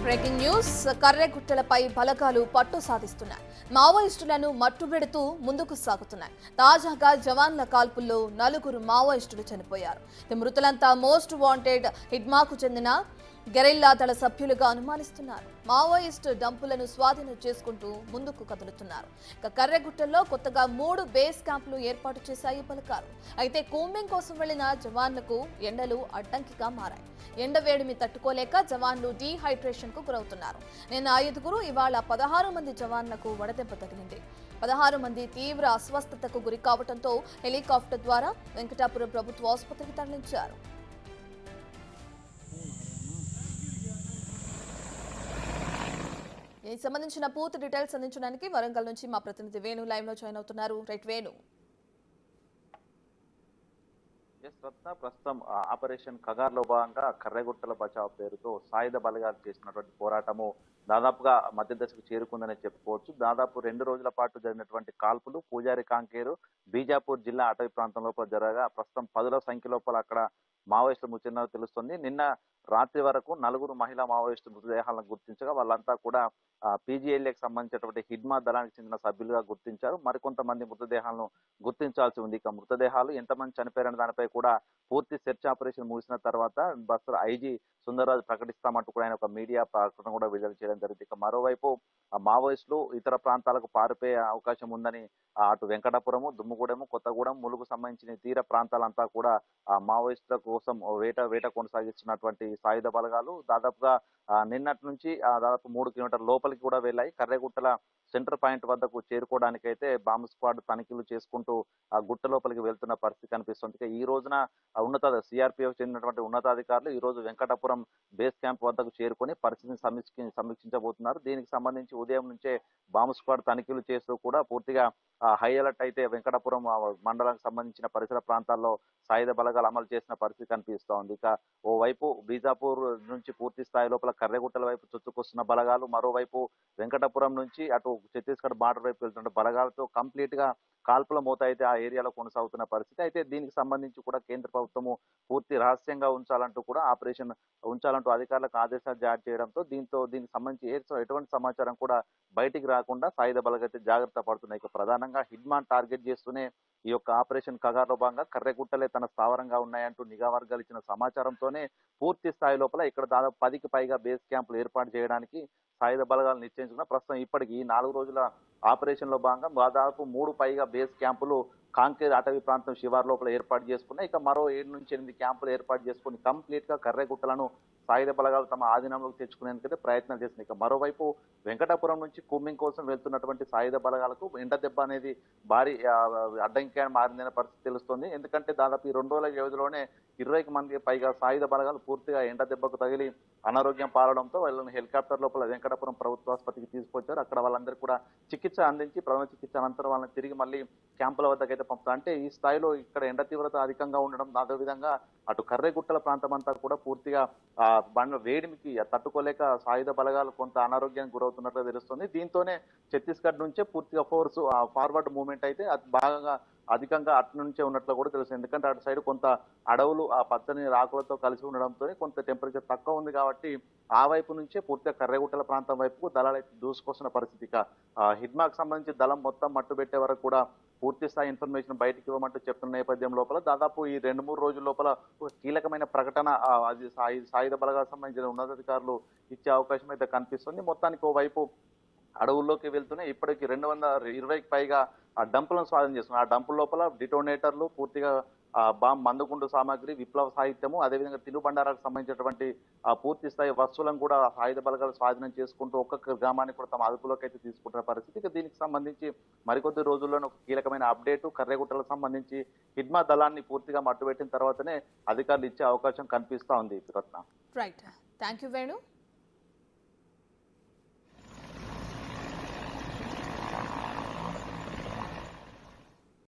Breaking news కర్రెగుట్టలపై బలగాలు పట్టు సాధిస్తున్నాయి. మావోయిస్టులను మట్టుబెడుతూ ముందుకు సాగుతున్నాయి. తాజాగా జవాన్ల కాల్పుల్లో 4 మావోయిస్టులు చనిపోయారు. మృతులంతా మోస్ట్ వాంటెడ్ హిడ్మాకు చెందిన గెరిల్లా దళ సభ్యులుగా అనుమానిస్తున్నారు. మావోయిస్టు డంపులను స్వాధీనం చేసుకుంటూ ముందుకు కదులుతున్నారు. కర్రెగుట్టల్లో కొత్తగా 3 బేస్ క్యాంపులు ఏర్పాటు చేశాయి బలగాలు. అయితే కూంబింగ్ కోసం వెళ్లిన జవాన్లకు ఎండలు అడ్డంకిగా మారాయి. ఎండ వేడిమి తట్టుకోలేక జవాన్లు డీహైడ్రేషన్ కు గురవుతున్నారు. నిన్న 5 ఇవాళ 16 మంది జవాన్లకు వడదెబ్బ తగిలింది. 16 మంది తీవ్ర అస్వస్థతకు గురి కావడంతో హెలికాప్టర్ ద్వారా వెంకటాపురం ప్రభుత్వ ఆసుపత్రికి తరలించారు. ఈ సంబంధించిన పూర్తి డీటెయిల్స్ అందించడానికి వరంగల్ నుంచి మా ప్రతినిధి వేణు లైవ్ లో జాయిన్ అవుతున్నారు. రైట్ వేణు. ప్రస్తుతం ఆపరేషన్ కగార్లో భాగంగా కర్రెగుట్టల బచావ్ పేరుతో సాయుధ బలగాలు చేసినటువంటి పోరాటము దాదాపుగా మధ్య దశకు చేరుకుందని చెప్పుకోవచ్చు. దాదాపు 2 రోజుల పాటు జరిగినటువంటి కాల్పులు పూజారి కాంకేరు బీజాపూర్ జిల్లా అటవీ ప్రాంతం లోపల జరగగా ప్రస్తుతం 10ల సంఖ్య లోపల అక్కడ మావోయిస్టులు మృతి తెలుస్తుంది. నిన్న రాత్రి వరకు 4 మహిళా మావోయిస్టు మృతదేహాలను గుర్తించగా వాళ్ళంతా కూడా పీజీఎల్ఏకి సంబంధించినటువంటి హిడ్మా దళానికి చెందిన సభ్యులుగా గుర్తించారు. మరికొంతమంది మృతదేహాలను గుర్తించాల్సి ఉంది. ఇక మృతదేహాలు ఎంతమంది చనిపోయారనే దానిపై కూడా పూర్తి సెర్చ్ ఆపరేషన్ ముగిసిన తర్వాత బస్తర్ ఐజీ సుందర్రాజు ప్రకటిస్తామంటూ కూడా ఆయన ఒక మీడియా ప్రకటన కూడా విడుదల చేయడం జరిగింది. ఇక మరోవైపు మావోయిస్టులు ఇతర ప్రాంతాలకు పారిపోయే అవకాశం ఉందని అటు వెంకటాపురము, దుమ్ముగూడెము, కొత్తగూడెం, ములుగు సంబంధించిన తీర ప్రాంతాలంతా కూడా మావోయిస్టుల కోసం వేట కొనసాగిస్తున్నటువంటి సాయుధ బలగాలు దాదాపుగా నిన్నటి నుంచి దాదాపు 3 కిలోమీటర్ల లోపలికి కూడా వెళ్ళాయి. కర్రెగుట్టల సెంటర్ పాయింట్ వద్దకు చేరుకోవడానికైతే బాంబ్ స్క్వాడ్ తనిఖీలు చేసుకుంటూ ఆ గుట్ట లోపలికి వెళ్తున్న పరిస్థితి కనిపిస్తుంది. ఈ రోజున సిఆర్పిఎఫ్ చెందినటువంటి ఉన్నతాధికారులు ఈ రోజు వెంకటాపురం బేస్ క్యాంప్ వద్దకు చేరుకొని పరిస్థితిని సమీక్షించబోతున్నారు. దీనికి సంబంధించి ఉదయం నుంచే బాంబ్ స్క్వాడ్ తనిఖీలు చేస్తూ కూడా పూర్తిగా హై అలర్ట్ అయితే వెంకటాపురం మండలానికి సంబంధించిన పరిసర ప్రాంతాల్లో సాయుధ బలగాలు అమలు చేసిన పరిస్థితి కనిపిస్తోంది. ఇక ఓవైపు బీజాపూర్ నుంచి పూర్తి స్థాయి లోపల కర్రెగుట్టల వైపు చొచ్చుకొస్తున్న బలగాలు, మరోవైపు వెంకటాపురం నుంచి అటు ఛత్తీస్గఢ్ బార్డర్ వైపు వెళ్తున్న బలగాలతో కంప్లీట్ గా కాల్పుల మోత అయితే ఆ ఏరియాలో కొనసాగుతున్న పరిస్థితి. అయితే దీనికి సంబంధించి కూడా కేంద్ర ప్రభుత్వము పూర్తి రహస్యంగా ఉంచాలంటూ కూడా ఆపరేషన్ ఉంచాలంటూ అధికారులకు ఆదేశాలు జారీ చేయడంతో దీనికి సంబంధించి ఎటువంటి సమాచారం కూడా బయటికి రాకుండా సాయుధ బలగాలు అయితే జాగ్రత్త పడుతున్నాయి. ఇక ప్రధానంగా హిడ్మాన్ టార్గెట్ చేస్తూనే ఈ యొక్క ఆపరేషన్ కగార్లో భాగంగా కర్రెగుట్టలే తన స్థావరంగా ఉన్నాయంటూ నిఘా వర్గాలు ఇచ్చిన సమాచారంతోనే పూర్తి స్థాయి లోపల ఇక్కడ దాదాపు 10కి పైగా బేస్ క్యాంపులు ఏర్పాటు చేయడానికి సాయుధ బలగాలు నిశ్చయించుకున్న ప్రస్తుతం ఇప్పటికి ఈ 4 రోజుల ఆపరేషన్ లో భాగంగా దాదాపు 3 పైగా బేస్ క్యాంపులు కాంకేర్ అటవీ ప్రాంతం శివారు లోపల ఏర్పాటు చేసుకున్నాయి. ఇక మరో 7 నుంచి 8 క్యాంపులు ఏర్పాటు చేసుకుని కంప్లీట్ గా కర్రెగుట్టలను సాయుధ బలగాలు తమ ఆధీనంలోకి తెచ్చుకునేందుకైతే ప్రయత్నాలు చేసింది. ఇక మరోవైపు వెంకటాపురం నుంచి కూంబింగ్ కోసం వెళ్తున్నటువంటి సాయుధ బలగాలకు ఎండ దెబ్బ అనేది భారీ అడ్డంకిగా మారిందనే పరిస్థితి తెలుస్తుంది. ఎందుకంటే దాదాపు ఈ 2 రోజుల వ్యవధిలోనే 20కి మంది పైగా సాయుధ బలగాలు పూర్తిగా ఎండ దెబ్బకు తగిలి అనారోగ్యం పాలడంతో వాళ్ళని హెలికాప్టర్ లోపల వెంకటాపురం ప్రభుత్వ ఆసుపత్రికి తీసుకొచ్చారు. అక్కడ వాళ్ళందరూ కూడా చికిత్స అందించి ప్రథమ చికిత్స అనంతరం వాళ్ళని తిరిగి మళ్ళీ క్యాంపుల వద్దకైతే పంపుతారు. అంటే ఈ స్థాయిలో ఇక్కడ ఎండ తీవ్రత అధికంగా ఉండడం, అదేవిధంగా అటు కర్రెగుట్టల ప్రాంతం అంతా కూడా పూర్తిగా వేడిమికి తట్టుకోలేక సాయుధ బలగాలు కొంత అనారోగ్యానికి గురవుతున్నట్లు తెలుస్తుంది. దీంతోనే ఛత్తీస్గఢ్ నుంచే పూర్తిగా ఫోర్స్ ఫార్వర్డ్ మూవ్మెంట్ అయితే బాగా అధికంగా అటు నుంచే ఉన్నట్లు కూడా తెలుస్తుంది. ఎందుకంటే అటు సైడ్ కొంత అడవులు ఆ పచ్చని రాకులతో కలిసి ఉండడంతో కొంత టెంపరేచర్ తక్కువ ఉంది కాబట్టి ఆ వైపు నుంచే పూర్తిగా కర్రెగుట్టల ప్రాంతం వైపు దళాలు అయితే దూసుకొస్తున్న పరిస్థితి. హిడ్మాకు సంబంధించి దళం మొత్తం మట్టుబెట్టే వరకు కూడా పూర్తి స్థాయి ఇన్ఫర్మేషన్ బయటకు ఇవ్వమంటూ చెప్తున్న నేపథ్యం లోపల దాదాపు ఈ 2-3 రోజుల లోపల కీలకమైన ప్రకటన అది సాయుధ బలగాలకు సంబంధించిన ఉన్నతాధికారులు ఇచ్చే అవకాశం అయితే కనిపిస్తుంది. మొత్తానికి ఓవైపు అడవుల్లోకి వెళ్తూనే ఇప్పటికి 220కి పైగా ఆ డంపులను స్వాధీనం చేస్తున్నారు. ఆ డంపుల లోపల డిటోనేటర్లు, పూర్తిగా బాంబ్ మందుగుండు సామాగ్రి, విప్లవ సాహిత్యము, అదేవిధంగా తినుబండారాలకు సంబంధించినటువంటి పూర్తి స్థాయి వస్తువులను కూడా సాయుధ బలగాలు స్వాధీనం చేసుకుంటూ ఒక్కొక్క గ్రామాన్ని కూడా తమ అదుపులోకి అయితే తీసుకుంటున్న పరిస్థితి. ఇక దీనికి సంబంధించి మరికొద్ది రోజుల్లోనే ఒక కీలకమైన అప్డేటు కర్రెగుట్టలకు సంబంధించి హిడ్మా దళాన్ని పూర్తిగా మట్టుబెట్టిన తర్వాతనే అధికారులు ఇచ్చే అవకాశం కనిపిస్తా ఉంది. Right, thank you Venu.